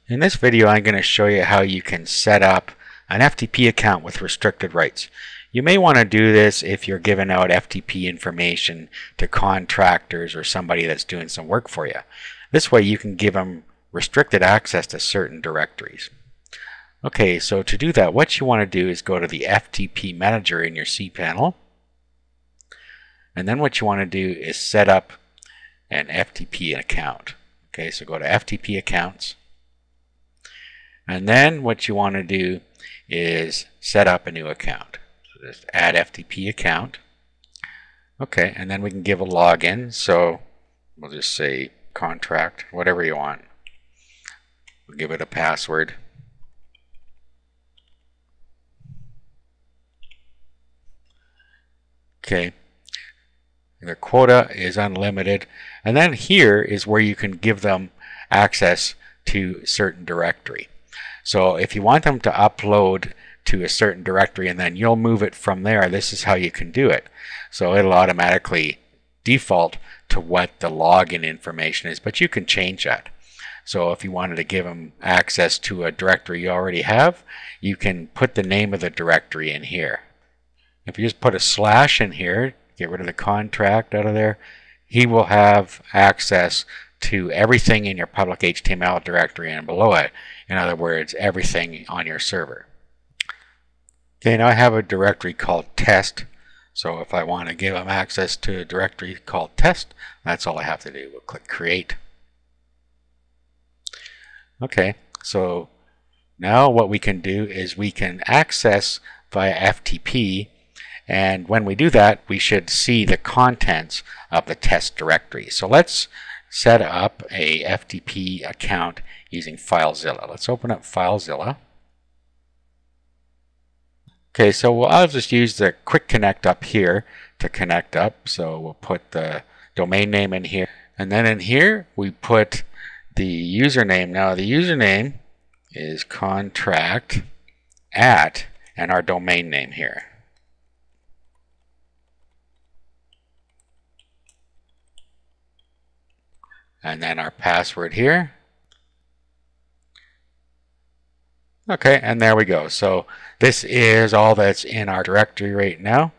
In this video, I'm going to show you how you can set up an FTP account with restricted rights. You may want to do this if you're giving out FTP information to contractors or somebody that's doing some work for you. This way you can give them restricted access to certain directories. Okay, so to do that, what you want to do is go to the FTP manager in your cPanel. And then what you want to do is set up an FTP account. Okay, so go to FTP accounts. And then what you want to do is set up a new account. So just add FTP account. Okay, and then we can give a login. So we'll just say contract, whatever you want. We'll give it a password. Okay. The quota is unlimited. And then here is where you can give them access to a certain directory. So if you want them to upload to a certain directory and then you'll move it from there, this is how you can do it. So it'll automatically default to what the login information is, but you can change that. So if you wanted to give them access to a directory you already have, you can put the name of the directory in here. If you just put a slash in here, get rid of the contract out of there, he will have access to everything in your public HTML directory and below it. In other words, everything on your server. Okay, now I have a directory called test. So if I want to give them access to a directory called test, that's all I have to do. We'll click create. Okay, so now what we can do is we can access via FTP, and when we do that, we should see the contents of the test directory. So let's set up a FTP account using FileZilla. Let's open up FileZilla. Okay, so I'll just use the quick connect up here to connect up. So we'll put the domain name in here, and then in here we put the username. Now the username is contract at and our domain name here. And then our password here. Okay, and there we go. So this is all that's in our directory right now,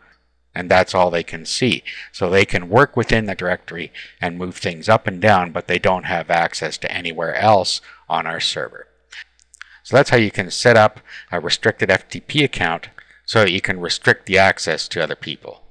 and that's all they can see. So they can work within the directory and move things up and down, but they don't have access to anywhere else on our server. So that's how you can set up a restricted FTP account so that you can restrict the access to other people.